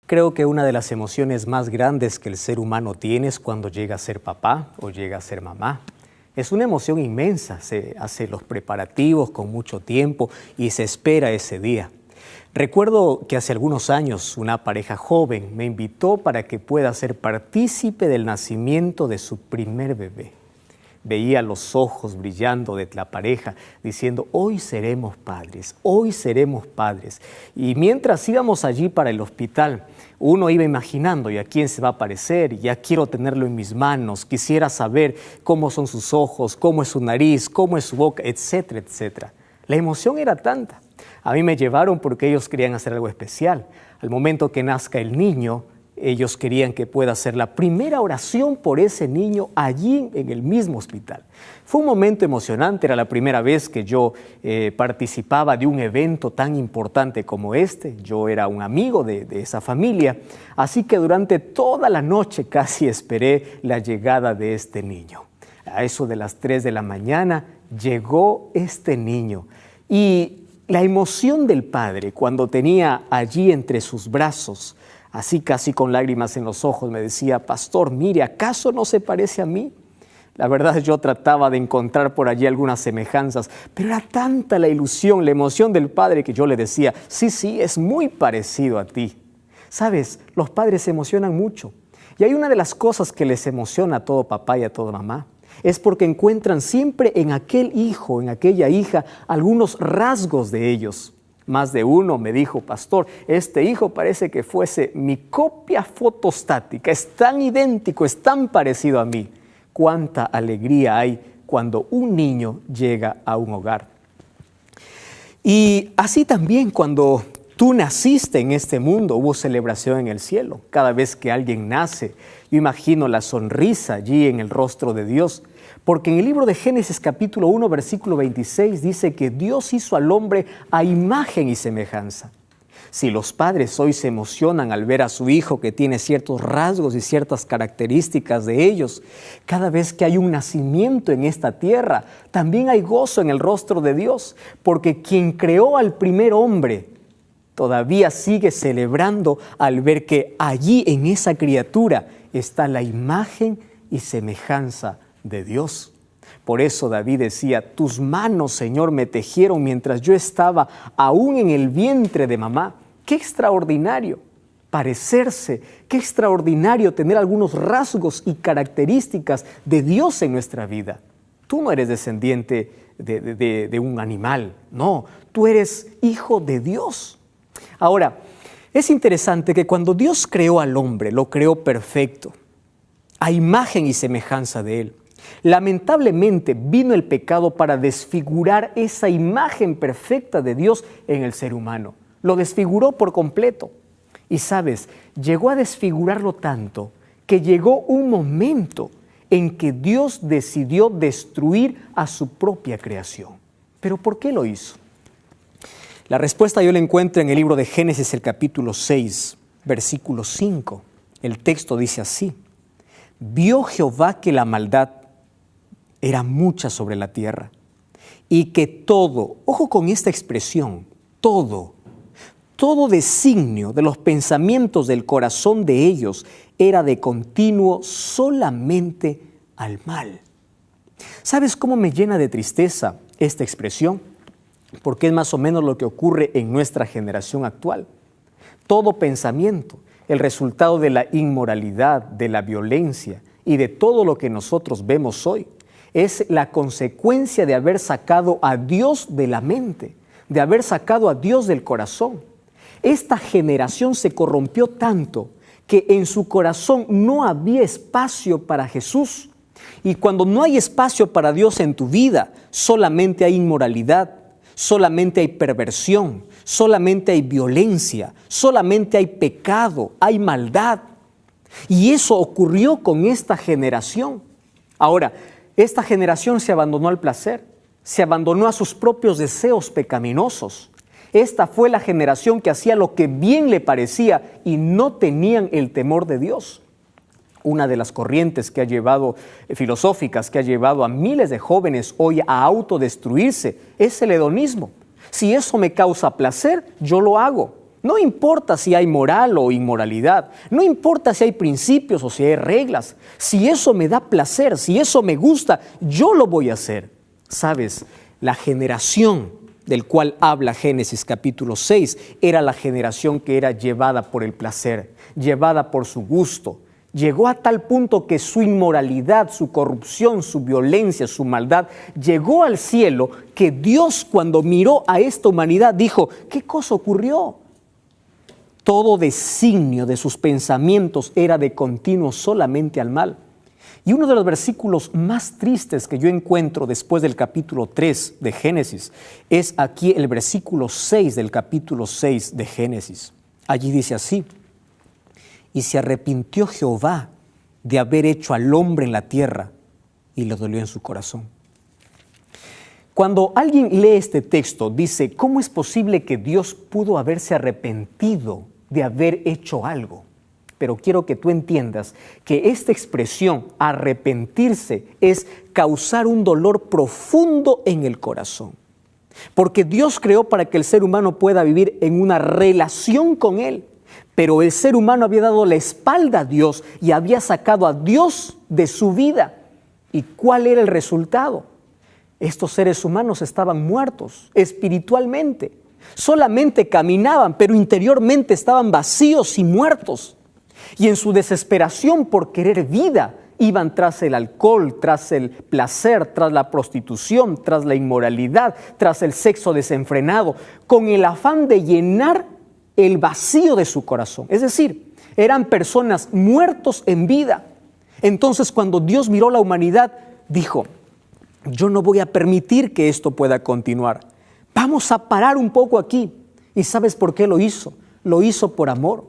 Creo que una de las emociones más grandes que el ser humano tiene es cuando llega a ser papá o llega a ser mamá. Es una emoción inmensa, se hace los preparativos con mucho tiempo y se espera ese día. Recuerdo que hace algunos años una pareja joven me invitó para que pueda ser partícipe del nacimiento de su primer bebé. Veía los ojos brillando de la pareja diciendo, hoy seremos padres, hoy seremos padres. Y mientras íbamos allí para el hospital, uno iba imaginando, ¿y a quién se va a parecer? Ya quiero tenerlo en mis manos, quisiera saber cómo son sus ojos, cómo es su nariz, cómo es su boca, etcétera, etcétera. La emoción era tanta. A mí me llevaron porque ellos querían hacer algo especial. Al momento que nazca el niño, ellos querían que pueda hacer la primera oración por ese niño allí en el mismo hospital. Fue un momento emocionante, era la primera vez que yo participaba de un evento tan importante como este. Yo era un amigo de esa familia, así que durante toda la noche casi esperé la llegada de este niño. A eso de las 3 de la mañana llegó este niño y la emoción del padre cuando tenía allí entre sus brazos, así casi con lágrimas en los ojos, me decía, pastor, mire, ¿acaso no se parece a mí? La verdad yo trataba de encontrar por allí algunas semejanzas, pero era tanta la ilusión, la emoción del padre que yo le decía, sí, es muy parecido a ti. Sabes, los padres se emocionan mucho y hay una de las cosas que les emociona a todo papá y a toda mamá. Es porque encuentran siempre en aquel hijo, en aquella hija, algunos rasgos de ellos. Más de uno me dijo, pastor, este hijo parece que fuese mi copia fotostática, es tan idéntico, es tan parecido a mí. Cuánta alegría hay cuando un niño llega a un hogar. Y así también cuando tú naciste en este mundo, hubo celebración en el cielo. Cada vez que alguien nace, yo imagino la sonrisa allí en el rostro de Dios. Porque en el libro de Génesis capítulo 1, versículo 26 dice que Dios hizo al hombre a imagen y semejanza. Si los padres hoy se emocionan al ver a su hijo que tiene ciertos rasgos y ciertas características de ellos, cada vez que hay un nacimiento en esta tierra, también hay gozo en el rostro de Dios, porque quien creó al primer hombre todavía sigue celebrando al ver que allí en esa criatura está la imagen y semejanza de Dios. Por eso David decía, tus manos, Señor, me tejieron mientras yo estaba aún en el vientre de mamá. ¡Qué extraordinario parecerse! ¡Qué extraordinario tener algunos rasgos y características de Dios en nuestra vida! Tú no eres descendiente de un animal, no, tú eres hijo de Dios. Ahora, es interesante que cuando Dios creó al hombre, lo creó perfecto, a imagen y semejanza de él. Lamentablemente vino el pecado para desfigurar esa imagen perfecta de Dios en el ser humano. Lo desfiguró por completo. Y sabes, llegó a desfigurarlo tanto que llegó un momento en que Dios decidió destruir a su propia creación. ¿Pero por qué lo hizo? La respuesta yo la encuentro en el libro de Génesis, el capítulo 6, versículo 5. El texto dice así: vio Jehová que la maldad era mucha sobre la tierra y que todo, ojo con esta expresión, todo designio de los pensamientos del corazón de ellos era de continuo solamente al mal. ¿Sabes cómo me llena de tristeza esta expresión? Porque es más o menos lo que ocurre en nuestra generación actual. Todo pensamiento, el resultado de la inmoralidad, de la violencia y de todo lo que nosotros vemos hoy, es la consecuencia de haber sacado a Dios de la mente, de haber sacado a Dios del corazón. Esta generación se corrompió tanto que en su corazón no había espacio para Jesús. Y cuando no hay espacio para Dios en tu vida, solamente hay inmoralidad, solamente hay perversión, solamente hay violencia, solamente hay pecado, hay maldad. Y eso ocurrió con esta generación. Ahora, esta generación se abandonó al placer, se abandonó a sus propios deseos pecaminosos. Esta fue la generación que hacía lo que bien le parecía y no tenían el temor de Dios. Una de las corrientes que ha llevado, filosóficas, que ha llevado a miles de jóvenes hoy a autodestruirse, es el hedonismo. Si eso me causa placer, yo lo hago. No importa si hay moral o inmoralidad, no importa si hay principios o si hay reglas. Si eso me da placer, si eso me gusta, yo lo voy a hacer. ¿Sabes? La generación del cual habla Génesis capítulo 6 era la generación que era llevada por el placer, llevada por su gusto. Llegó a tal punto que su inmoralidad, su corrupción, su violencia, su maldad, llegó al cielo, que Dios, cuando miró a esta humanidad, dijo: ¿qué cosa ocurrió? Todo designio de sus pensamientos era de continuo solamente al mal. Y uno de los versículos más tristes que yo encuentro después del capítulo 3 de Génesis es aquí el versículo 6 del capítulo 6 de Génesis. Allí dice así: y se arrepintió Jehová de haber hecho al hombre en la tierra, y le dolió en su corazón. Cuando alguien lee este texto, dice: ¿cómo es posible que Dios pudo haberse arrepentido de haber hecho algo? Pero quiero que tú entiendas que esta expresión, arrepentirse, es causar un dolor profundo en el corazón. Porque Dios creó para que el ser humano pueda vivir en una relación con Él. Pero el ser humano había dado la espalda a Dios y había sacado a Dios de su vida. ¿Y cuál era el resultado? Estos seres humanos estaban muertos espiritualmente. Solamente caminaban, pero interiormente estaban vacíos y muertos. Y en su desesperación por querer vida, iban tras el alcohol, tras el placer, tras la prostitución, tras la inmoralidad, tras el sexo desenfrenado, con el afán de llenar el vacío de su corazón. Es decir, eran personas muertos en vida. Entonces, cuando Dios miró la humanidad, dijo: yo no voy a permitir que esto pueda continuar. Vamos a parar un poco aquí. ¿Y sabes por qué lo hizo? Lo hizo por amor.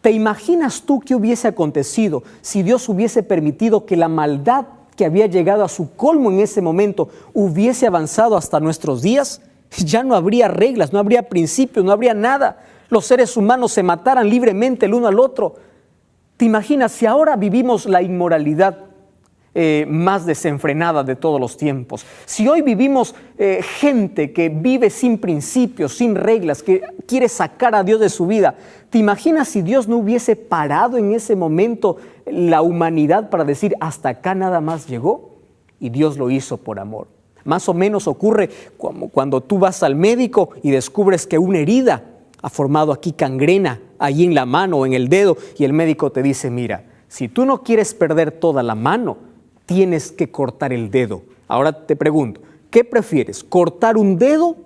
¿Te imaginas tú qué hubiese acontecido si Dios hubiese permitido que la maldad que había llegado a su colmo en ese momento hubiese avanzado hasta nuestros días? Ya no habría reglas, no habría principios, no habría nada. Los seres humanos se mataran libremente el uno al otro. ¿Te imaginas si ahora vivimos la inmoralidad más desenfrenada de todos los tiempos? Si hoy vivimos gente que vive sin principios, sin reglas, que quiere sacar a Dios de su vida, ¿te imaginas si Dios no hubiese parado en ese momento la humanidad para decir: hasta acá nada más llegó? Y Dios lo hizo por amor. Más o menos ocurre como cuando tú vas al médico y descubres que una herida ha formado aquí gangrena, allí en la mano o en el dedo, y el médico te dice: mira, si tú no quieres perder toda la mano, tienes que cortar el dedo. Ahora te pregunto, ¿qué prefieres? ¿Cortar un dedo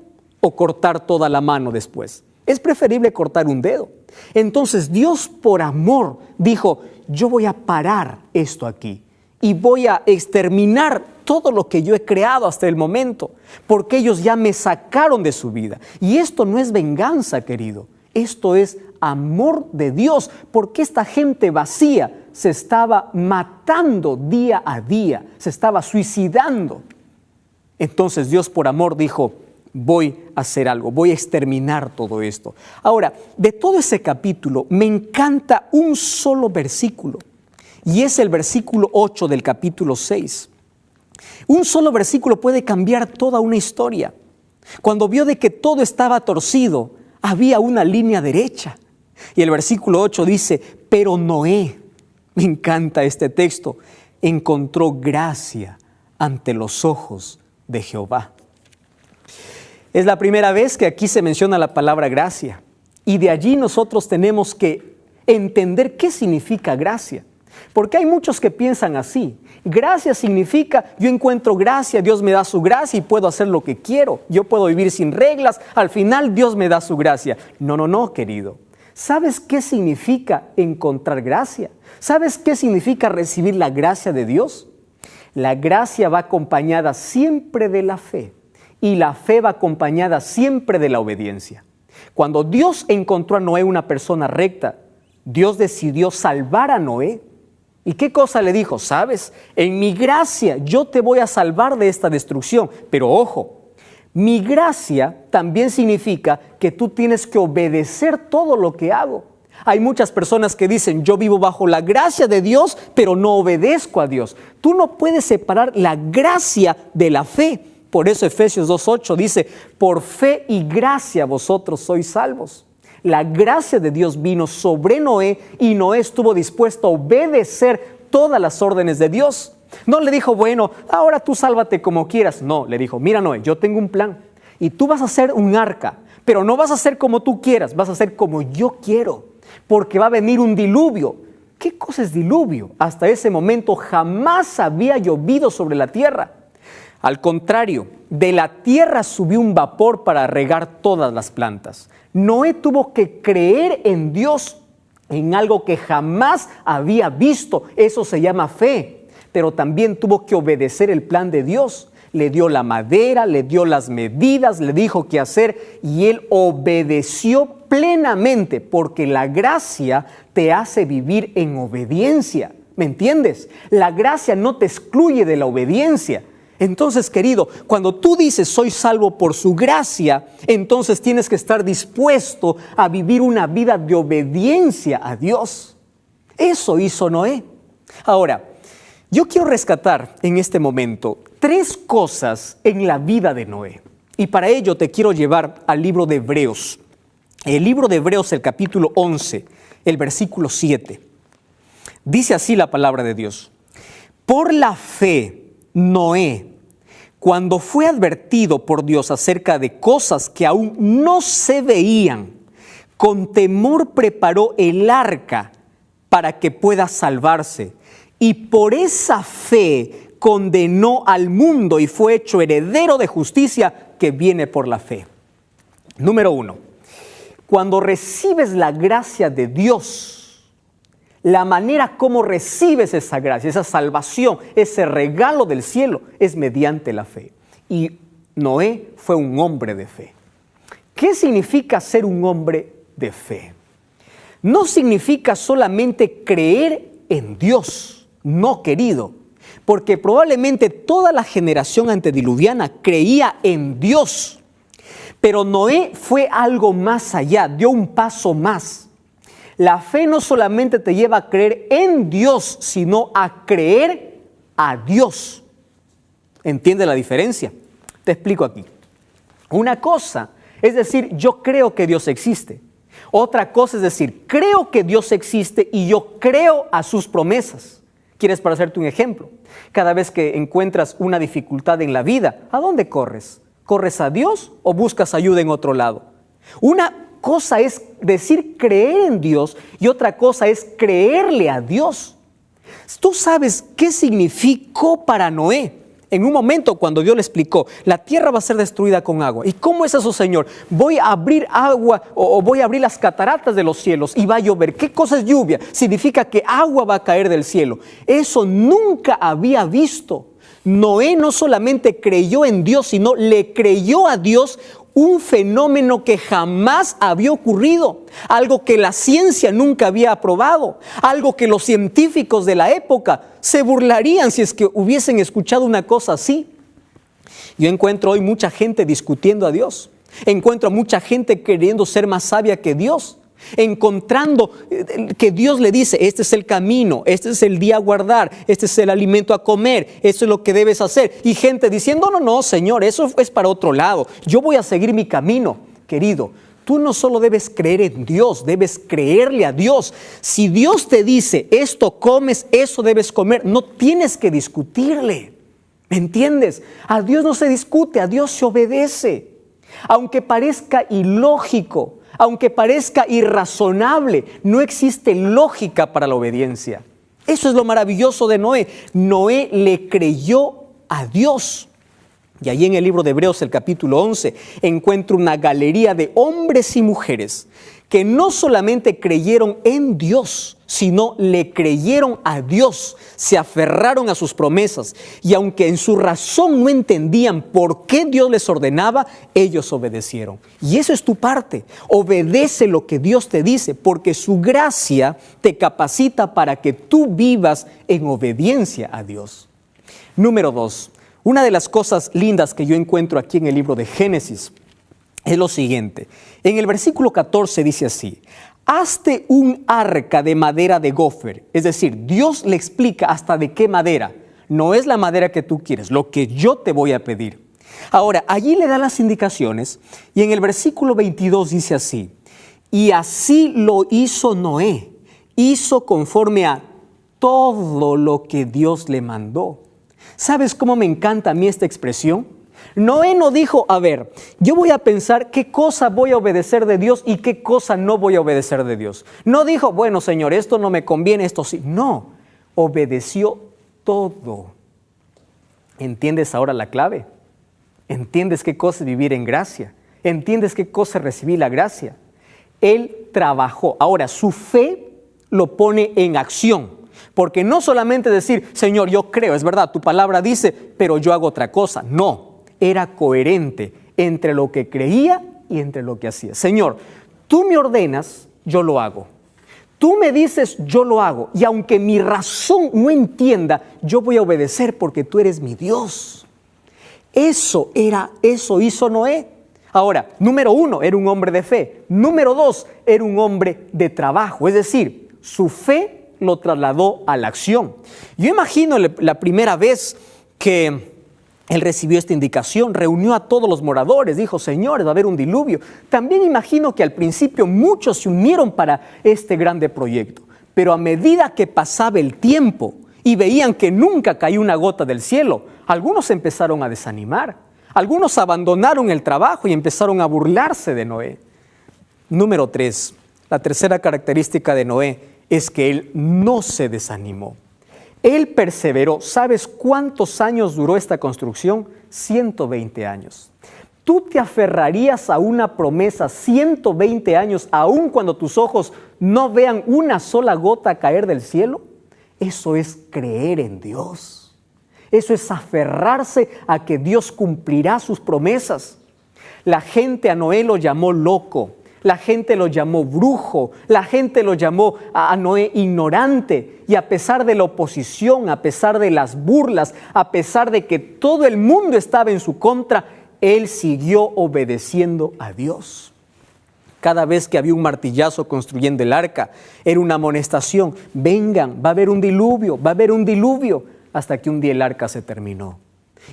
o cortar toda la mano después? Es preferible cortar un dedo. Entonces Dios, por amor, dijo: yo voy a parar esto aquí y voy a exterminar todo lo que yo he creado hasta el momento, porque ellos ya me sacaron de su vida. Y esto no es venganza, querido. Esto es amor de Dios, porque esta gente vacía se estaba matando día a día, se estaba suicidando. Entonces Dios, por amor, dijo: voy a hacer algo, voy a exterminar todo esto. Ahora, de todo ese capítulo me encanta un solo versículo, y es el versículo 8 del capítulo 6. Un solo versículo puede cambiar toda una historia. Cuando vio de que todo estaba torcido, había una línea derecha. Y el versículo 8 dice: pero Noé, me encanta este texto, encontró gracia ante los ojos de Jehová. Es la primera vez que aquí se menciona la palabra gracia. Y de allí nosotros tenemos que entender qué significa gracia. Porque hay muchos que piensan así: gracia significa, yo encuentro gracia, Dios me da su gracia y puedo hacer lo que quiero. Yo puedo vivir sin reglas, al final Dios me da su gracia. No, querido. ¿Sabes qué significa encontrar gracia? ¿Sabes qué significa recibir la gracia de Dios? La gracia va acompañada siempre de la fe, y la fe va acompañada siempre de la obediencia. Cuando Dios encontró a Noé una persona recta, Dios decidió salvar a Noé. ¿Y qué cosa le dijo? ¿Sabes? En mi gracia yo te voy a salvar de esta destrucción. Pero ojo, mi gracia también significa que tú tienes que obedecer todo lo que hago. Hay muchas personas que dicen: yo vivo bajo la gracia de Dios, pero no obedezco a Dios. Tú no puedes separar la gracia de la fe. Por eso Efesios 2:8 dice: por fe y gracia vosotros sois salvos. La gracia de Dios vino sobre Noé y Noé estuvo dispuesto a obedecer todas las órdenes de Dios. No le dijo, bueno, ahora tú sálvate como quieras. No, le dijo, mira Noé, yo tengo un plan y tú vas a hacer un arca, pero no vas a hacer como tú quieras, vas a hacer como yo quiero, porque va a venir un diluvio. ¿Qué cosa es diluvio? Hasta ese momento jamás había llovido sobre la tierra. Al contrario, de la tierra subió un vapor para regar todas las plantas. Noé tuvo que creer en Dios, en algo que jamás había visto. Eso se llama fe. Pero también tuvo que obedecer el plan de Dios. Le dio la madera, le dio las medidas, le dijo qué hacer y él obedeció plenamente, porque la gracia te hace vivir en obediencia. ¿Me entiendes? La gracia no te excluye de la obediencia. Entonces, querido, cuando tú dices soy salvo por su gracia, entonces tienes que estar dispuesto a vivir una vida de obediencia a Dios. Eso hizo Noé. Ahora, yo quiero rescatar en este momento 3 cosas en la vida de Noé. Y para ello te quiero llevar al libro de Hebreos. El libro de Hebreos, el capítulo 11, el versículo 7. Dice así la palabra de Dios. Por la fe, Noé, cuando fue advertido por Dios acerca de cosas que aún no se veían, con temor preparó el arca para que pueda salvarse. Y por esa fe condenó al mundo y fue hecho heredero de justicia que viene por la fe. Número 1. Cuando recibes la gracia de Dios, la manera como recibes esa gracia, esa salvación, ese regalo del cielo, es mediante la fe. Y Noé fue un hombre de fe. ¿Qué significa ser un hombre de fe? No significa solamente creer en Dios. No, querido, porque probablemente toda la generación antediluviana creía en Dios, pero Noé fue algo más allá, dio un paso más. La fe no solamente te lleva a creer en Dios, sino a creer a Dios. ¿Entiende la diferencia? Te explico aquí. Una cosa es decir, yo creo que Dios existe. Otra cosa es decir, creo que Dios existe y yo creo a sus promesas. ¿Quieres para hacerte un ejemplo? Cada vez que encuentras una dificultad en la vida, ¿a dónde corres? ¿Corres a Dios o buscas ayuda en otro lado? Una cosa es decir creer en Dios y otra cosa es creerle a Dios. ¿Tú sabes qué significó para Noé? En un momento cuando Dios le explicó, la tierra va a ser destruida con agua. ¿Y cómo es eso, Señor? Voy a abrir agua o voy a abrir las cataratas de los cielos y va a llover. ¿Qué cosa es lluvia? Significa que agua va a caer del cielo. Eso nunca había visto. Noé no solamente creyó en Dios, sino le creyó a Dios un fenómeno que jamás había ocurrido, algo que la ciencia nunca había aprobado, algo que los científicos de la época se burlarían si es que hubiesen escuchado una cosa así. Yo encuentro hoy mucha gente discutiendo a Dios, encuentro a mucha gente queriendo ser más sabia que Dios, encontrando que Dios le dice, este es el camino, este es el día a guardar, este es el alimento a comer, esto es lo que debes hacer. Y gente diciendo, no, Señor, eso es para otro lado, yo voy a seguir mi camino. Querido, tú no solo debes creer en Dios, debes creerle a Dios. Si Dios te dice, esto comes, eso debes comer, no tienes que discutirle. ¿Me entiendes? A Dios no se discute, a Dios se obedece. Aunque parezca ilógico, aunque parezca irrazonable, no existe lógica para la obediencia. Eso es lo maravilloso de Noé. Noé le creyó a Dios. Y allí en el libro de Hebreos, el capítulo 11, encuentro una galería de hombres y mujeres que no solamente creyeron en Dios, sino le creyeron a Dios, se aferraron a sus promesas y aunque en su razón no entendían por qué Dios les ordenaba, ellos obedecieron. Y eso es tu parte, obedece lo que Dios te dice, porque su gracia te capacita para que tú vivas en obediencia a Dios. Número 2, una de las cosas lindas que yo encuentro aquí en el libro de Génesis es lo siguiente. En el versículo 14 dice así, hazte un arca de madera de gofer. Es decir, Dios le explica hasta de qué madera. No es la madera que tú quieres, lo que yo te voy a pedir. Ahora, allí le da las indicaciones y en el versículo 22 dice así, Y así lo hizo Noé. Hizo conforme a todo lo que Dios le mandó. ¿Sabes cómo me encanta a mí esta expresión? Noé no dijo, a ver, yo voy a pensar qué cosa voy a obedecer de Dios y qué cosa no voy a obedecer de Dios. No dijo, bueno, Señor, esto no me conviene, esto sí. No, obedeció todo. ¿Entiendes ahora la clave? ¿Entiendes qué cosa es vivir en gracia? ¿Entiendes qué cosa es recibir la gracia? Él trabajó. Ahora, su fe lo pone en acción. Porque no solamente decir, Señor, yo creo, es verdad, tu palabra dice, pero yo hago otra cosa. No, era coherente entre lo que creía y entre lo que hacía. Señor, tú me ordenas, yo lo hago. Tú me dices, yo lo hago. Y aunque mi razón no entienda, yo voy a obedecer porque tú eres mi Dios. Eso hizo Noé. Ahora, número 1, era un hombre de fe. Número 2, era un hombre de trabajo. Es decir, su fe lo trasladó a la acción. Yo imagino la primera vez que él recibió esta indicación, reunió a todos los moradores, dijo, señores, va a haber un diluvio. También imagino que al principio muchos se unieron para este grande proyecto, pero a medida que pasaba el tiempo y veían que nunca caía una gota del cielo, algunos empezaron a desanimar, algunos abandonaron el trabajo y empezaron a burlarse de Noé. Número 3, la tercera característica de Noé es que él no se desanimó. Él perseveró. ¿Sabes cuántos años duró esta construcción? 120 años. ¿Tú te aferrarías a una promesa 120 años, aun cuando tus ojos no vean una sola gota caer del cielo? Eso es creer en Dios. Eso es aferrarse a que Dios cumplirá sus promesas. La gente a Noé lo llamó loco. La gente lo llamó brujo, la gente lo llamó a Noé ignorante, y a pesar de la oposición, a pesar de las burlas, a pesar de que todo el mundo estaba en su contra, él siguió obedeciendo a Dios. Cada vez que había un martillazo construyendo el arca, era una amonestación, vengan, va a haber un diluvio, va a haber un diluvio, hasta que un día el arca se terminó.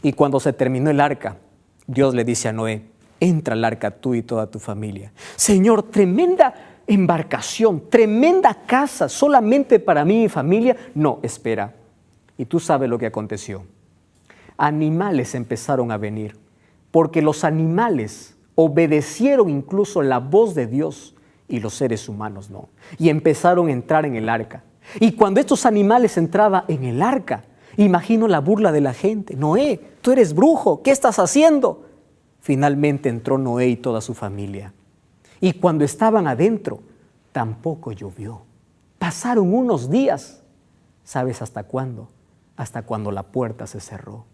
Y cuando se terminó el arca, Dios le dice a Noé, entra al arca tú y toda tu familia. Señor, tremenda embarcación, tremenda casa, solamente para mí y mi familia. No, espera. Y tú sabes lo que aconteció. Animales empezaron a venir, porque los animales obedecieron incluso la voz de Dios y los seres humanos no. Y empezaron a entrar en el arca. Y cuando estos animales entraban en el arca, imagino la burla de la gente. Noé, tú eres brujo, ¿qué estás haciendo? Finalmente entró Noé y toda su familia. Y cuando estaban adentro, tampoco llovió. Pasaron unos días. ¿Sabes hasta cuándo? Hasta cuando la puerta se cerró.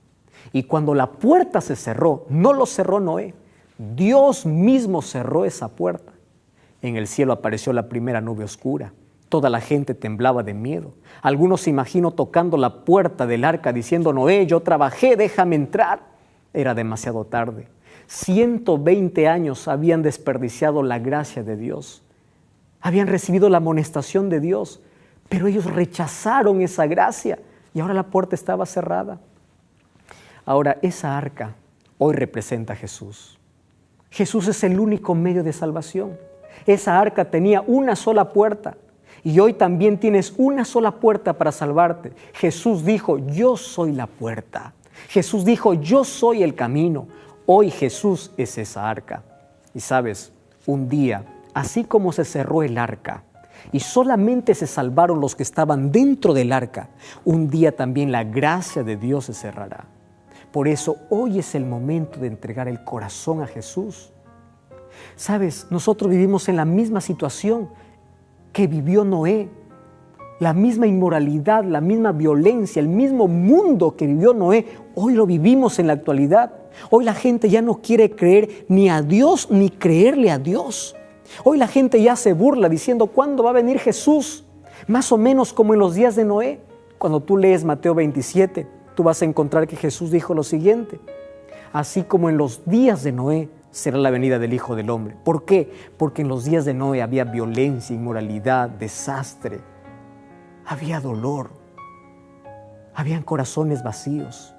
Y cuando la puerta se cerró, no lo cerró Noé. Dios mismo cerró esa puerta. En el cielo apareció la primera nube oscura. Toda la gente temblaba de miedo. Algunos se imaginó tocando la puerta del arca diciendo, Noé, yo trabajé, déjame entrar. Era demasiado tarde. 120 años habían desperdiciado la gracia de Dios. Habían recibido la amonestación de Dios, pero ellos rechazaron esa gracia y ahora la puerta estaba cerrada. Ahora, esa arca hoy representa a Jesús. Jesús es el único medio de salvación. Esa arca tenía una sola puerta y hoy también tienes una sola puerta para salvarte. Jesús dijo, yo soy la puerta. Jesús dijo, yo soy el camino. Hoy Jesús es esa arca. Y sabes, un día, así como se cerró el arca y solamente se salvaron los que estaban dentro del arca, un día también la gracia de Dios se cerrará. Por eso hoy es el momento de entregar el corazón a Jesús. Sabes, nosotros vivimos en la misma situación que vivió Noé. La misma inmoralidad, la misma violencia, el mismo mundo que vivió Noé, hoy lo vivimos en la actualidad. Hoy la gente ya no quiere creer ni a Dios ni creerle a Dios. Hoy la gente ya se burla diciendo, ¿cuándo va a venir Jesús? Más o menos como en los días de Noé. Cuando tú lees Mateo 27, tú vas a encontrar que Jesús dijo lo siguiente, así como en los días de Noé será la venida del Hijo del Hombre. ¿Por qué? Porque en los días de Noé había violencia, inmoralidad, desastre. Había dolor, habían corazones vacíos.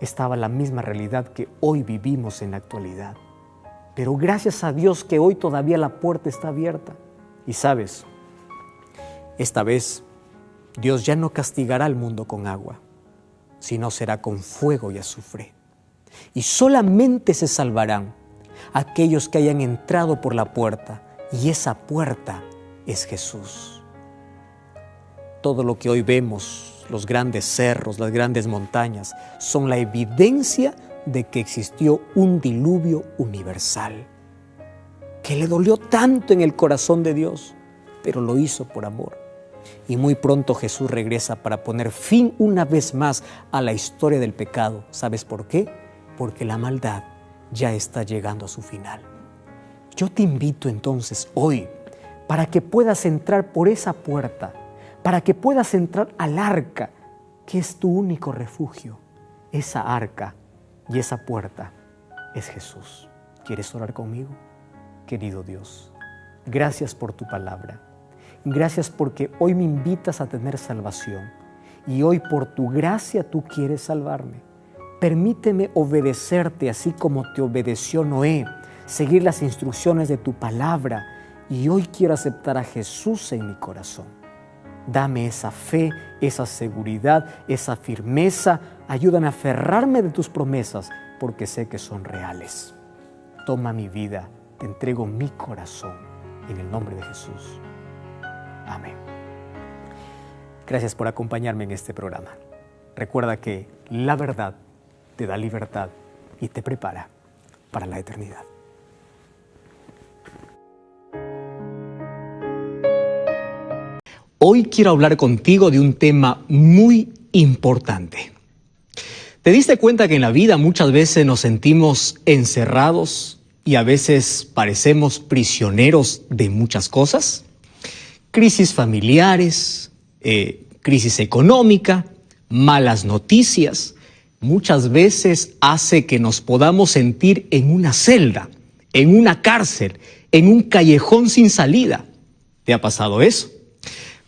Estaba la misma realidad que hoy vivimos en la actualidad. Pero gracias a Dios que hoy todavía la puerta está abierta. Y sabes, esta vez Dios ya no castigará al mundo con agua, sino será con fuego y azufre. Y solamente se salvarán aquellos que hayan entrado por la puerta, y esa puerta es Jesús. Todo lo que hoy vemos, los grandes cerros, las grandes montañas, son la evidencia de que existió un diluvio universal, que le dolió tanto en el corazón de Dios, pero lo hizo por amor. Y muy pronto Jesús regresa para poner fin una vez más a la historia del pecado. ¿Sabes por qué? Porque la maldad ya está llegando a su final. Yo te invito entonces hoy para que puedas entrar por esa puerta, para que puedas entrar al arca, que es tu único refugio. Esa arca y esa puerta es Jesús. ¿Quieres orar conmigo? Querido Dios, gracias por tu palabra. Gracias porque hoy me invitas a tener salvación y hoy por tu gracia tú quieres salvarme. Permíteme obedecerte así como te obedeció Noé, seguir las instrucciones de tu palabra, y hoy quiero aceptar a Jesús en mi corazón. Dame esa fe, esa seguridad, esa firmeza. Ayúdame a aferrarme de tus promesas porque sé que son reales. Toma mi vida, te entrego mi corazón en el nombre de Jesús. Amén. Gracias por acompañarme en este programa. Recuerda que la verdad te da libertad y te prepara para la eternidad. Hoy quiero hablar contigo de un tema muy importante. ¿Te diste cuenta que en la vida muchas veces nos sentimos encerrados y a veces parecemos prisioneros de muchas cosas? Crisis familiares, crisis económica, malas noticias, muchas veces hace que nos podamos sentir en una celda, en una cárcel, en un callejón sin salida. ¿Te ha pasado eso?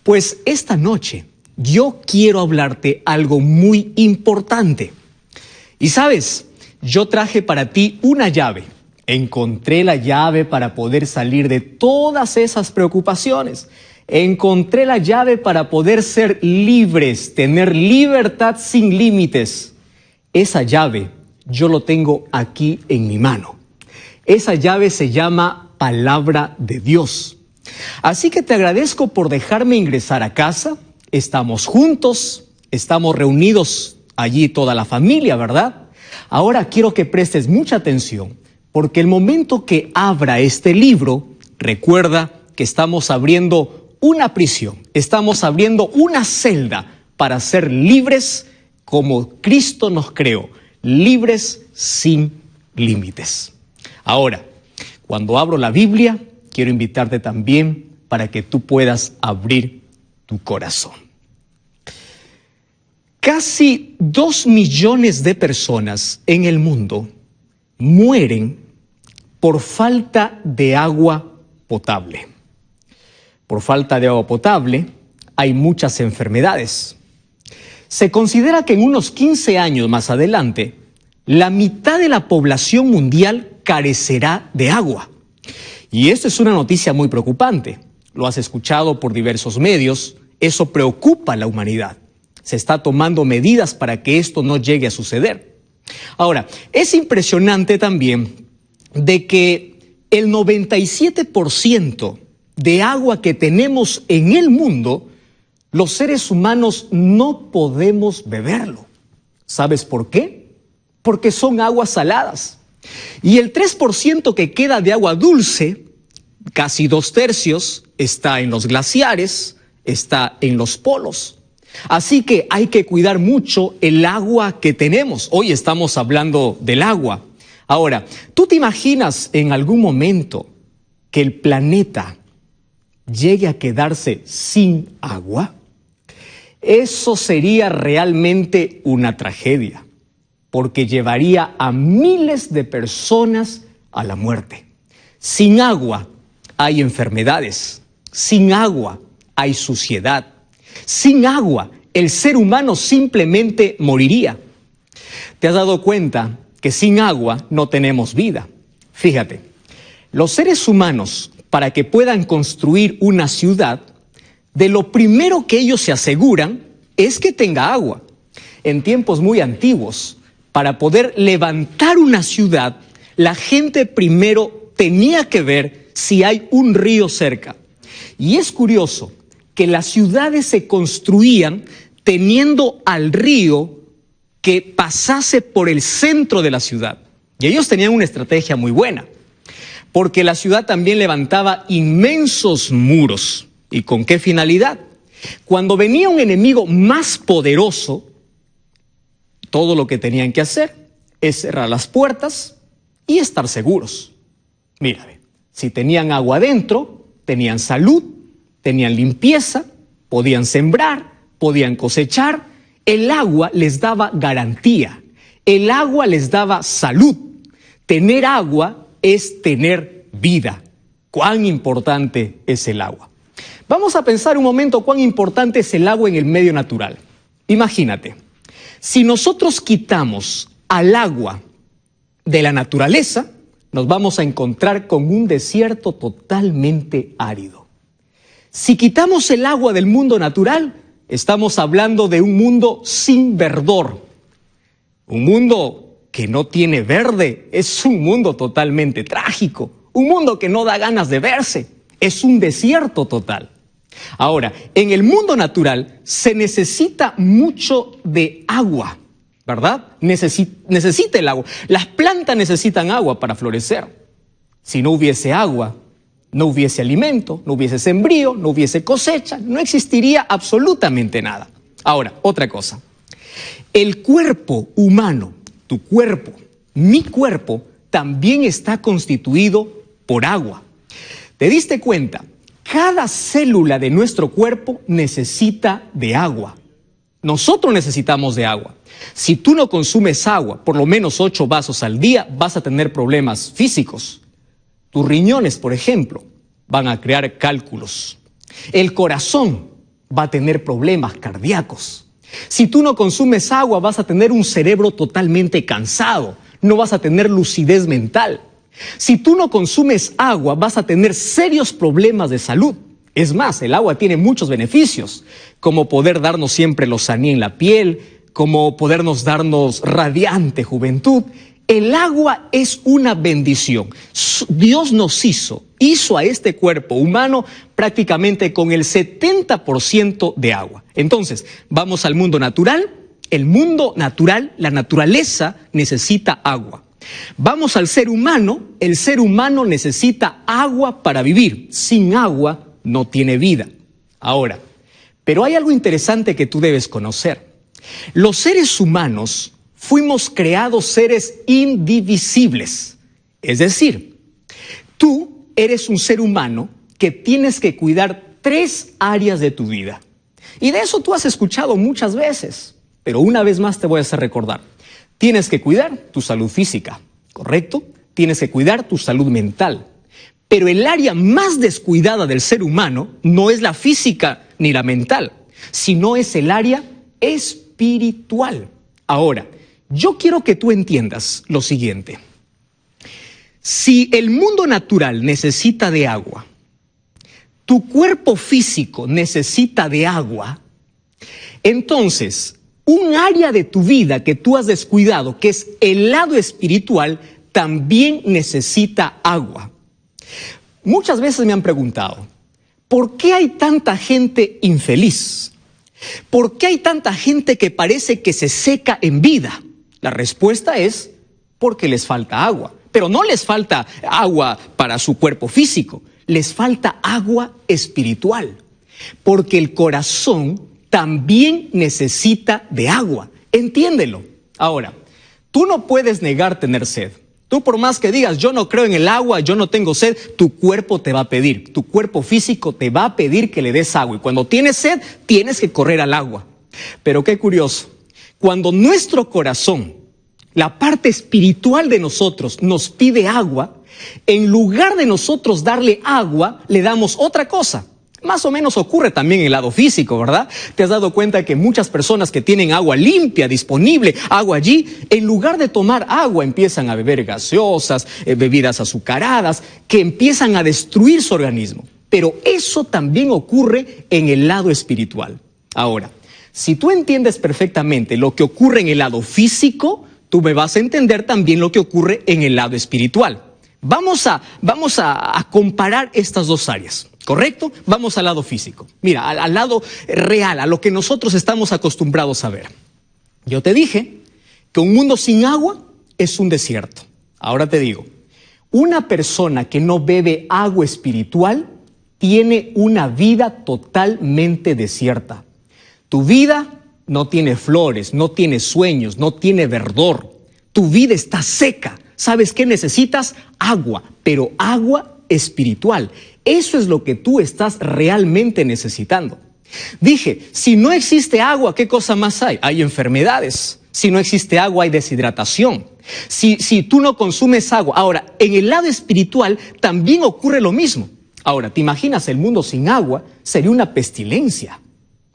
Pues esta noche yo quiero hablarte algo muy importante. Y sabes, yo traje para ti una llave. Encontré la llave para poder salir de todas esas preocupaciones. Encontré la llave para poder ser libres, tener libertad sin límites. Esa llave yo lo tengo aquí en mi mano. Esa llave se llama Palabra de Dios. Así que te agradezco por dejarme ingresar a casa. Estamos juntos, estamos reunidos allí toda la familia, ¿verdad? Ahora quiero que prestes mucha atención, porque el momento que abra este libro, recuerda que estamos abriendo una prisión, estamos abriendo una celda para ser libres como Cristo nos creó, libres sin límites. Ahora, cuando abro la Biblia, quiero invitarte también para que tú puedas abrir tu corazón. Casi 2 millones de personas en el mundo mueren por falta de agua potable. Por falta de agua potable hay muchas enfermedades. Se considera que en unos 15 años más adelante, la mitad de la población mundial carecerá de agua. Y esto es una noticia muy preocupante. Lo has escuchado por diversos medios. Eso preocupa a la humanidad. Se está tomando medidas para que esto no llegue a suceder. Ahora, es impresionante también de que el 97% de agua que tenemos en el mundo, los seres humanos no podemos beberlo. ¿Sabes por qué? Porque son aguas saladas. Y el 3% que queda de agua dulce, casi 2/3, está en los glaciares, está en los polos. Así que hay que cuidar mucho el agua que tenemos. Hoy estamos hablando del agua. Ahora, ¿tú te imaginas en algún momento que el planeta llegue a quedarse sin agua? Eso sería realmente una tragedia, porque llevaría a miles de personas a la muerte. Sin agua hay enfermedades, sin agua hay suciedad, sin agua el ser humano simplemente moriría. ¿Te has dado cuenta que sin agua no tenemos vida? Fíjate, Los seres humanos, para que puedan construir una ciudad, de lo primero que ellos se aseguran es que tenga agua. En tiempos muy antiguos, para poder levantar una ciudad, la gente primero tenía que ver si hay un río cerca. Y es curioso que las ciudades se construían teniendo al río que pasase por el centro de la ciudad. Y ellos tenían una estrategia muy buena, porque la ciudad también levantaba inmensos muros. ¿Y con qué finalidad? Cuando venía un enemigo más poderoso, todo lo que tenían que hacer es cerrar las puertas y estar seguros. Mira, si tenían agua adentro, tenían salud, tenían limpieza, podían sembrar, podían cosechar. El agua les daba garantía, el agua les daba salud. Tener agua es tener vida. ¿Cuán importante es el agua? Vamos a pensar un momento cuán importante es el agua en el medio natural. Imagínate, si nosotros quitamos al agua de la naturaleza, nos vamos a encontrar con un desierto totalmente árido. Si quitamos el agua del mundo natural, estamos hablando de un mundo sin verdor. Un mundo que no tiene verde es un mundo totalmente trágico. Un mundo que no da ganas de verse. Es un desierto total. Ahora, en el mundo natural se necesita mucho de agua, ¿verdad? Necesita el agua. Las plantas necesitan agua para florecer. Si no hubiese agua, no hubiese alimento, no hubiese sembrío, no hubiese cosecha, no existiría absolutamente nada. Ahora, otra cosa. El cuerpo humano, tu cuerpo, mi cuerpo, también está constituido por agua. ¿Te diste cuenta? Cada célula de nuestro cuerpo necesita de agua. Nosotros necesitamos de agua. Si tú no consumes agua, por lo menos 8 vasos al día, vas a tener problemas físicos. Tus riñones, por ejemplo, van a crear cálculos. El corazón va a tener problemas cardíacos. Si tú no consumes agua, vas a tener un cerebro totalmente cansado. No vas a tener lucidez mental. Si tú no consumes agua, vas a tener serios problemas de salud. Es más, el agua tiene muchos beneficios, como poder darnos siempre lozanía en la piel, como podernos darnos radiante juventud. El agua es una bendición. Dios nos hizo a este cuerpo humano prácticamente con el 70% de agua. Entonces, vamos al mundo natural. El mundo natural, la naturaleza, necesita agua. Vamos al ser humano. El ser humano necesita agua para vivir. Sin agua no tiene vida. Ahora, pero hay algo interesante que tú debes conocer. Los seres humanos fuimos creados seres indivisibles. Es decir, tú eres un ser humano que tienes que cuidar 3 áreas de tu vida. Y de eso tú has escuchado muchas veces, pero una vez más te voy a hacer recordar. Tienes que cuidar tu salud física, ¿correcto? Tienes que cuidar tu salud mental. Pero el área más descuidada del ser humano no es la física ni la mental, sino es el área espiritual. Ahora, yo quiero que tú entiendas lo siguiente. Si el mundo natural necesita de agua, tu cuerpo físico necesita de agua, entonces un área de tu vida que tú has descuidado, que es el lado espiritual, también necesita agua. Muchas veces me han preguntado, ¿por qué hay tanta gente infeliz? ¿Por qué hay tanta gente que parece que se seca en vida? La respuesta es porque les falta agua. Pero no les falta agua para su cuerpo físico, les falta agua espiritual. Porque el corazón también necesita de agua. Entiéndelo. Ahora, tú no puedes negar tener sed. Tú por más que digas, yo no creo en el agua, yo no tengo sed, tu cuerpo te va a pedir, tu cuerpo físico te va a pedir que le des agua. Y cuando tienes sed, tienes que correr al agua. Pero qué curioso, cuando nuestro corazón, la parte espiritual de nosotros, nos pide agua, en lugar de nosotros darle agua, le damos otra cosa. Más o menos ocurre también en el lado físico, ¿verdad? ¿Te has dado cuenta que muchas personas que tienen agua limpia, disponible, agua allí, en lugar de tomar agua empiezan a beber gaseosas, bebidas azucaradas, que empiezan a destruir su organismo? Pero eso también ocurre en el lado espiritual. Ahora, si tú entiendes perfectamente lo que ocurre en el lado físico, tú me vas a entender también lo que ocurre en el lado espiritual. Vamos a comparar estas dos áreas, ¿correcto? Vamos al lado físico. Mira, al lado real, a lo que nosotros estamos acostumbrados a ver. Yo te dije que un mundo sin agua es un desierto. Ahora te digo, una persona que no bebe agua espiritual tiene una vida totalmente desierta. Tu vida no tiene flores, no tiene sueños, no tiene verdor. Tu vida está seca. ¿Sabes qué necesitas? Agua, pero agua espiritual. Eso es lo que tú estás realmente necesitando. Dije, si no existe agua, ¿qué cosa más hay? Hay enfermedades. Si no existe agua, hay deshidratación. Si tú no consumes agua. Ahora, en el lado espiritual también ocurre lo mismo. Ahora, ¿te imaginas el mundo sin agua? Sería una pestilencia,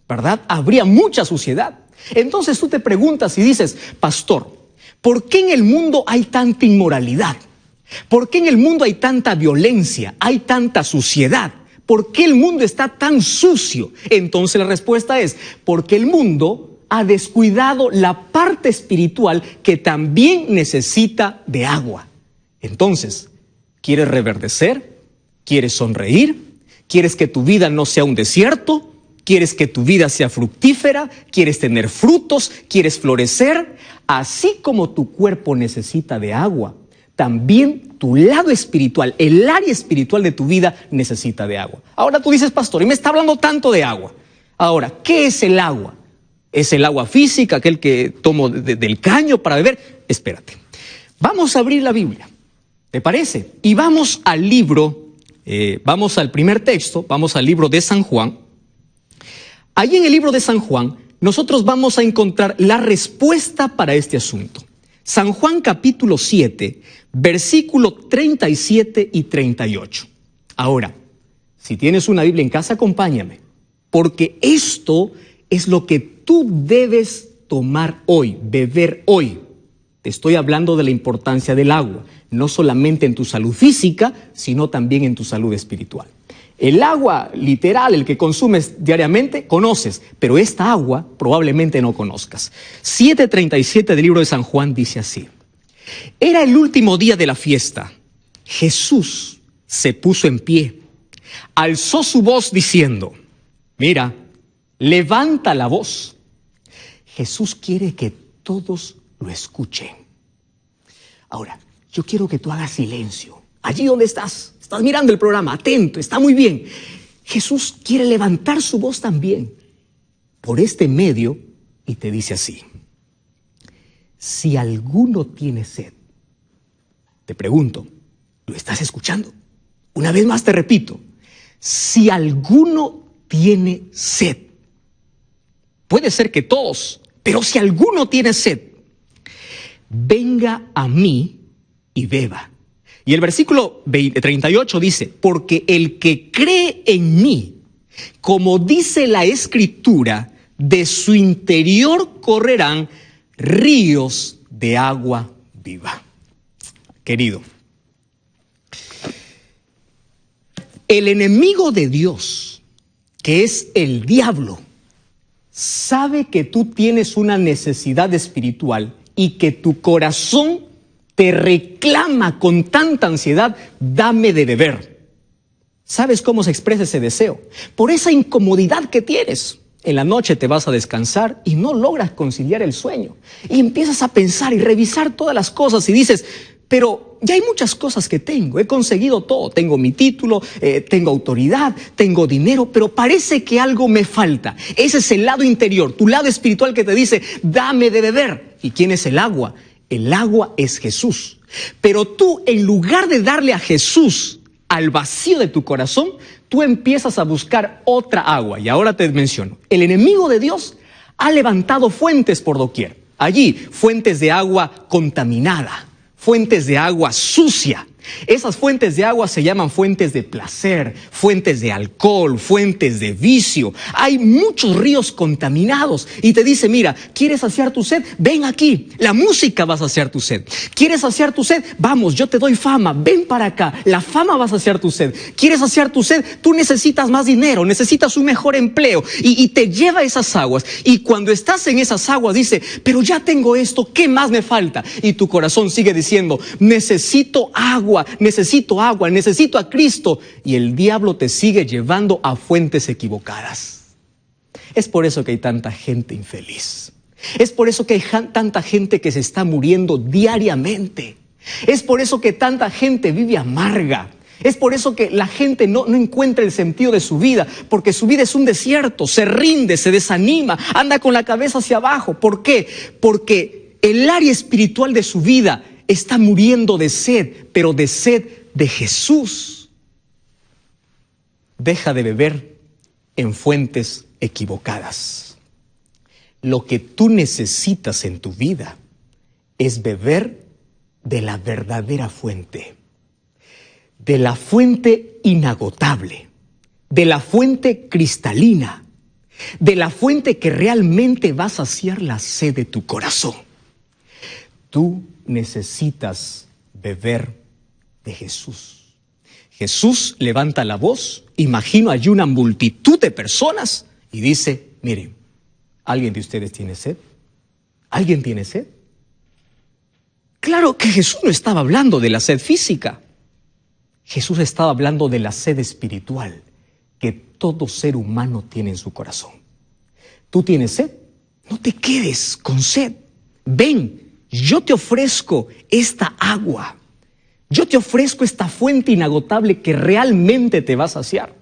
¿verdad? Habría mucha suciedad. Entonces tú te preguntas y dices, pastor, ¿por qué en el mundo hay tanta inmoralidad? ¿Por qué en el mundo hay tanta violencia? ¿Hay tanta suciedad? ¿Por qué el mundo está tan sucio? Entonces la respuesta es, porque el mundo ha descuidado la parte espiritual que también necesita de agua. Entonces, ¿quieres reverdecer? ¿Quieres sonreír? ¿Quieres que tu vida no sea un desierto? ¿Quieres que tu vida sea fructífera? ¿Quieres tener frutos? ¿Quieres florecer? Así como tu cuerpo necesita de agua, también tu lado espiritual, el área espiritual de tu vida necesita de agua. Ahora tú dices, pastor, y me está hablando tanto de agua. Ahora, ¿qué es el agua? ¿Es el agua física, aquel que tomo del caño para beber? Espérate. Vamos a abrir la Biblia, ¿te parece? Y vamos al libro, vamos al primer texto, vamos al libro de San Juan. Allí en el libro de San Juan, nosotros vamos a encontrar la respuesta para este asunto. San Juan capítulo 7, versículo 37 y 38. Ahora, si tienes una Biblia en casa, acompáñame, porque esto es lo que tú debes tomar hoy, beber hoy. Te estoy hablando de la importancia del agua, no solamente en tu salud física, sino también en tu salud espiritual. El agua literal, el que consumes diariamente, conoces, pero esta agua probablemente no conozcas. 7:37 del libro de San Juan dice así. Era el último día de la fiesta. Jesús se puso en pie, alzó su voz diciendo, mira, levanta la voz. Jesús quiere que todos lo escuchen. Ahora, yo quiero que tú hagas silencio. Allí donde estás mirando el programa, atento, está muy bien. Jesús quiere levantar su voz también por este medio y te dice así. Si alguno tiene sed, te pregunto, ¿lo estás escuchando? Una vez más te repito, si alguno tiene sed, puede ser que todos, pero si alguno tiene sed, venga a mí y beba. Y el versículo 38 dice, porque el que cree en mí, como dice la Escritura, de su interior correrán ríos de agua viva. Querido, el enemigo de Dios, que es el diablo, sabe que tú tienes una necesidad espiritual y que tu corazón te reclama con tanta ansiedad, dame de beber. ¿Sabes cómo se expresa ese deseo? Por esa incomodidad que tienes. En la noche te vas a descansar y no logras conciliar el sueño. Y empiezas a pensar y revisar todas las cosas y dices, pero ya hay muchas cosas que tengo, he conseguido todo. Tengo mi título, tengo autoridad, tengo dinero, pero parece que algo me falta. Ese es el lado interior, tu lado espiritual que te dice, dame de beber. ¿Y quién es el agua? El agua es Jesús. Pero tú, en lugar de darle a Jesús al vacío de tu corazón, tú empiezas a buscar otra agua. Y ahora te menciono. El enemigo de Dios ha levantado fuentes por doquier. Allí, fuentes de agua contaminada, fuentes de agua sucia, Esas fuentes de agua se llaman fuentes de placer, fuentes de alcohol, fuentes de vicio. Hay muchos ríos contaminados y te dice, mira, ¿quieres saciar tu sed? Ven aquí, la música va a saciar tu sed. ¿Quieres saciar tu sed? Vamos, yo te doy fama, ven para acá, la fama va a saciar tu sed. ¿Quieres saciar tu sed? Tú necesitas más dinero, necesitas un mejor empleo y te lleva a esas aguas. Y cuando estás en esas aguas dice, pero ya tengo esto, ¿qué más me falta? Y tu corazón sigue diciendo, necesito agua, necesito a Cristo. Y el diablo te sigue llevando a fuentes equivocadas. Es por eso que hay tanta gente infeliz. Es por eso que hay tanta gente que se está muriendo diariamente. Es por eso que tanta gente vive amarga. Es por eso que la gente no encuentra el sentido de su vida, porque su vida es un desierto, se rinde, se desanima, anda con la cabeza hacia abajo. ¿Por qué? Porque el área espiritual de su vida está muriendo de sed, pero de sed de Jesús. Deja de beber en fuentes equivocadas. Lo que tú necesitas en tu vida es beber de la verdadera fuente, de la fuente inagotable, de la fuente cristalina, de la fuente que realmente va a saciar la sed de tu corazón. Tú necesitas beber de Jesús. Jesús levanta la voz, imagino allí una multitud de personas y dice, miren, ¿alguien de ustedes tiene sed? ¿Alguien tiene sed? Claro que Jesús no estaba hablando de la sed física. Jesús estaba hablando de la sed espiritual que todo ser humano tiene en su corazón. ¿Tú tienes sed? No te quedes con sed. Ven. Yo te ofrezco esta agua. Yo te ofrezco esta fuente inagotable que realmente te va a saciar.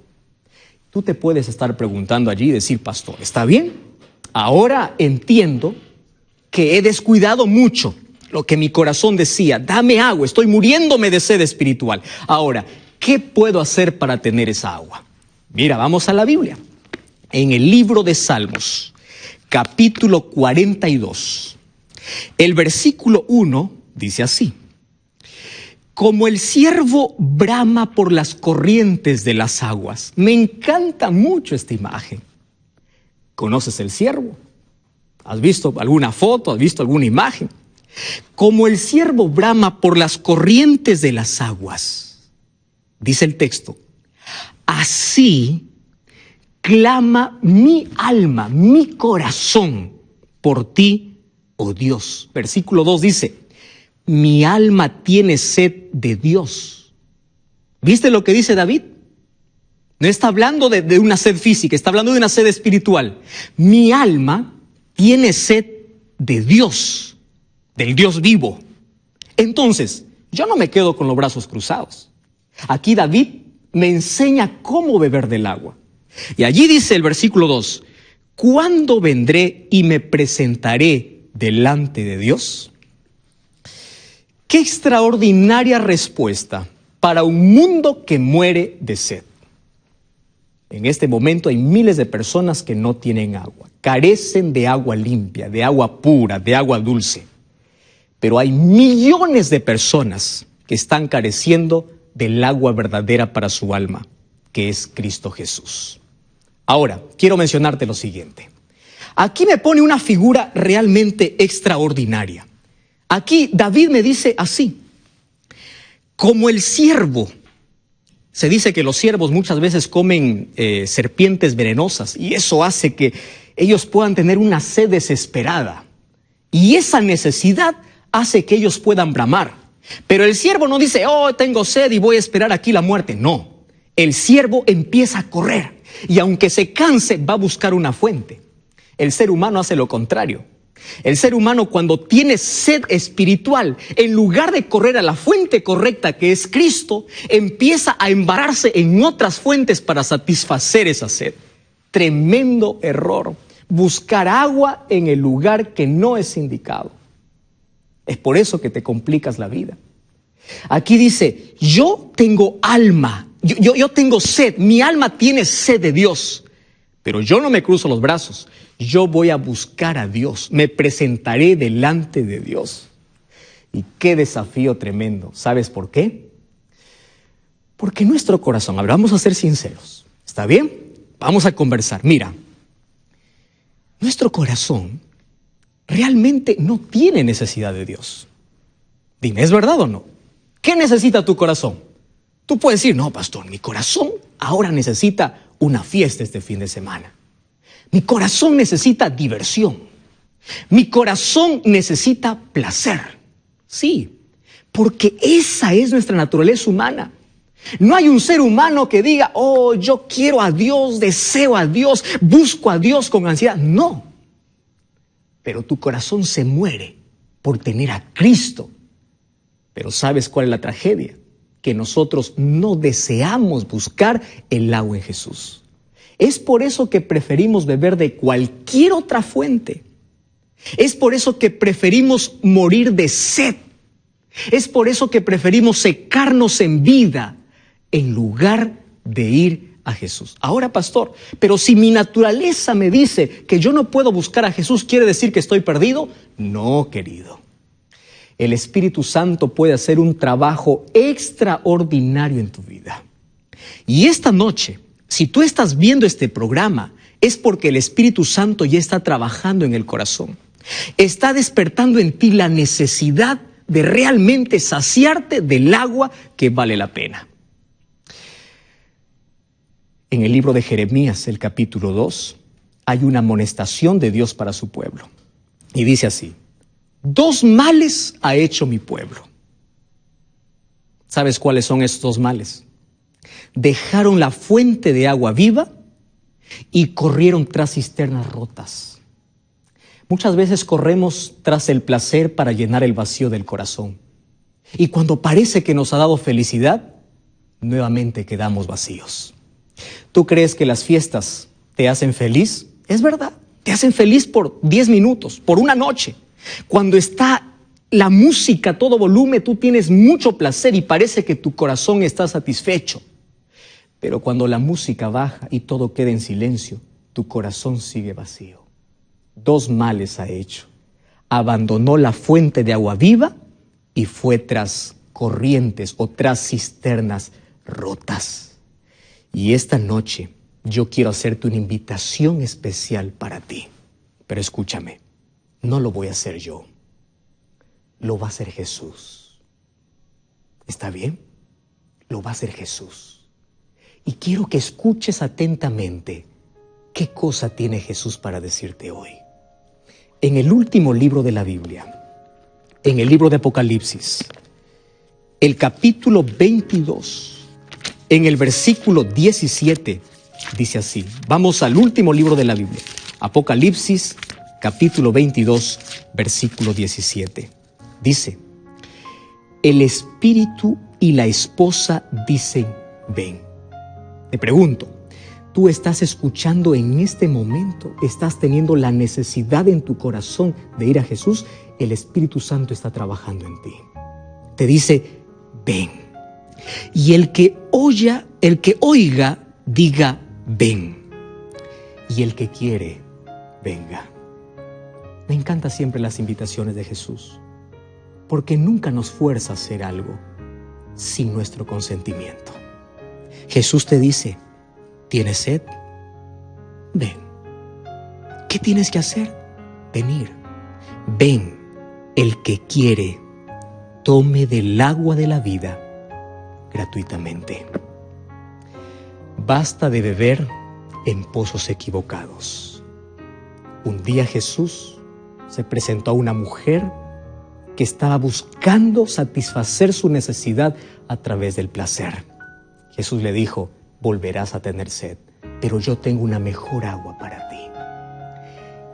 Tú te puedes estar preguntando allí y decir, pastor, ¿está bien? Ahora entiendo que he descuidado mucho lo que mi corazón decía. Dame agua, estoy muriéndome de sed espiritual. Ahora, ¿qué puedo hacer para tener esa agua? Mira, vamos a la Biblia. En el libro de Salmos, capítulo 42. El versículo 1 dice así: como el ciervo brama por las corrientes de las aguas. Me encanta mucho esta imagen. ¿Conoces el ciervo? ¿Has visto alguna foto? ¿Has visto alguna imagen? Como el ciervo brama por las corrientes de las aguas, dice el texto, así clama mi alma, mi corazón por ti, oh Dios. Versículo 2 dice, mi alma tiene sed de Dios. ¿Viste lo que dice David? No está hablando de una sed física, está hablando de una sed espiritual. Mi alma tiene sed de Dios, del Dios vivo. Entonces, yo no me quedo con los brazos cruzados. Aquí David me enseña cómo beber del agua. Y allí dice el versículo 2, ¿cuándo vendré y me presentaré delante de Dios? Qué extraordinaria respuesta para un mundo que muere de sed. En este momento hay miles de personas que no tienen agua, carecen de agua limpia, de agua pura, de agua dulce. Pero hay millones de personas que están careciendo del agua verdadera para su alma, que es Cristo Jesús. Ahora, quiero mencionarte lo siguiente. Aquí me pone una figura realmente extraordinaria. Aquí David me dice así, como el ciervo. Se dice que los ciervos muchas veces comen serpientes venenosas y eso hace que ellos puedan tener una sed desesperada. Y esa necesidad hace que ellos puedan bramar. Pero el ciervo no dice, oh, tengo sed y voy a esperar aquí la muerte. No, el ciervo empieza a correr y aunque se canse va a buscar una fuente. El ser humano hace lo contrario. El ser humano cuando tiene sed espiritual, en lugar de correr a la fuente correcta que es Cristo, empieza a embarrarse en otras fuentes para satisfacer esa sed. Tremendo error, buscar agua en el lugar que no es indicado. Es por eso que te complicas la vida. Aquí dice, yo tengo alma, yo tengo sed, mi alma tiene sed de Dios, pero yo no me cruzo los brazos. Yo voy a buscar a Dios, me presentaré delante de Dios. Y qué desafío tremendo. ¿Sabes por qué? Porque nuestro corazón, ahora vamos a ser sinceros, ¿está bien? Vamos a conversar. Mira, nuestro corazón realmente no tiene necesidad de Dios. Dime, ¿es verdad o no? ¿Qué necesita tu corazón? Tú puedes decir, no, pastor, mi corazón ahora necesita una fiesta este fin de semana. Mi corazón necesita diversión. Mi corazón necesita placer. Sí, porque esa es nuestra naturaleza humana. No hay un ser humano que diga, oh, yo quiero a Dios, deseo a Dios, busco a Dios con ansiedad. No. Pero tu corazón se muere por tener a Cristo. Pero ¿sabes cuál es la tragedia? Que nosotros no deseamos buscar el agua en Jesús. Es por eso que preferimos beber de cualquier otra fuente. Es por eso que preferimos morir de sed. Es por eso que preferimos secarnos en vida en lugar de ir a Jesús. Ahora, pastor, pero si mi naturaleza me dice que yo no puedo buscar a Jesús, ¿quiere decir que estoy perdido? No, querido. El Espíritu Santo puede hacer un trabajo extraordinario en tu vida. Y esta noche, si tú estás viendo este programa, es porque el Espíritu Santo ya está trabajando en el corazón. Está despertando en ti la necesidad de realmente saciarte del agua que vale la pena. En el libro de Jeremías, el capítulo 2, hay una amonestación de Dios para su pueblo. Y dice así: 2 males ha hecho mi pueblo. ¿Sabes cuáles son estos 2 males? Dejaron la fuente de agua viva y corrieron tras cisternas rotas. Muchas veces corremos tras el placer para llenar el vacío del corazón. Y cuando parece que nos ha dado felicidad, nuevamente quedamos vacíos. ¿Tú crees que las fiestas te hacen feliz? Es verdad, te hacen feliz por 10 minutos, por una noche. Cuando está la música a todo volumen, tú tienes mucho placer y parece que tu corazón está satisfecho. Pero cuando la música baja y todo queda en silencio, tu corazón sigue vacío. 2 males ha hecho. Abandonó la fuente de agua viva y fue tras corrientes o tras cisternas rotas. Y esta noche yo quiero hacerte una invitación especial para ti. Pero escúchame, no lo voy a hacer yo. Lo va a hacer Jesús. ¿Está bien? Lo va a hacer Jesús. Y quiero que escuches atentamente qué cosa tiene Jesús para decirte hoy. En el último libro de la Biblia, en el libro de Apocalipsis, el capítulo 22, en el versículo 17, dice así. Vamos al último libro de la Biblia, Apocalipsis, capítulo 22, versículo 17. Dice: el espíritu y la esposa dicen, ven. Te pregunto, ¿tú estás escuchando en este momento? ¿Estás teniendo la necesidad en tu corazón de ir a Jesús? El Espíritu Santo está trabajando en ti. Te dice, ven. Y el que oiga, diga, ven. Y el que quiere, venga. Me encantan siempre las invitaciones de Jesús, porque nunca nos fuerza a hacer algo sin nuestro consentimiento. Jesús te dice, ¿tienes sed? Ven. ¿Qué tienes que hacer? Venir. Ven. El que quiere, tome del agua de la vida gratuitamente. Basta de beber en pozos equivocados. Un día Jesús se presentó a una mujer que estaba buscando satisfacer su necesidad a través del placer. Jesús le dijo, volverás a tener sed, pero yo tengo una mejor agua para ti.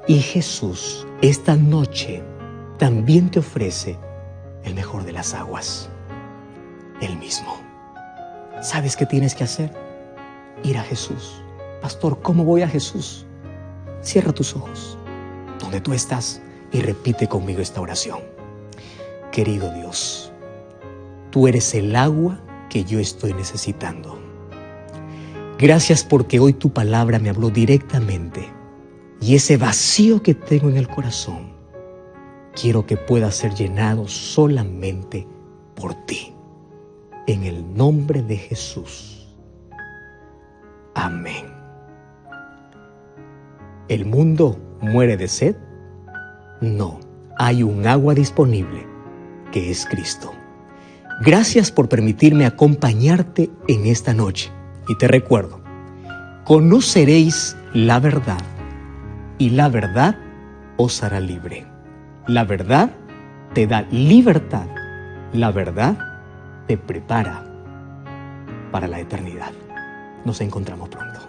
Y Jesús esta noche también te ofrece el mejor de las aguas, Él mismo. ¿Sabes qué tienes que hacer? Ir a Jesús. Pastor, ¿cómo voy a Jesús? Cierra tus ojos, donde tú estás, y repite conmigo esta oración. Querido Dios, tú eres el agua que yo estoy necesitando. Gracias porque hoy tu palabra me habló directamente, y ese vacío que tengo en el corazón, quiero que pueda ser llenado solamente por ti. en el nombre de Jesús. Amén. ¿El mundo muere de sed? No, hay un agua disponible, que es Cristo. Gracias por permitirme acompañarte en esta noche. Y te recuerdo, conoceréis la verdad, y la verdad os hará libre. La verdad te da libertad. La verdad te prepara para la eternidad. Nos encontramos pronto.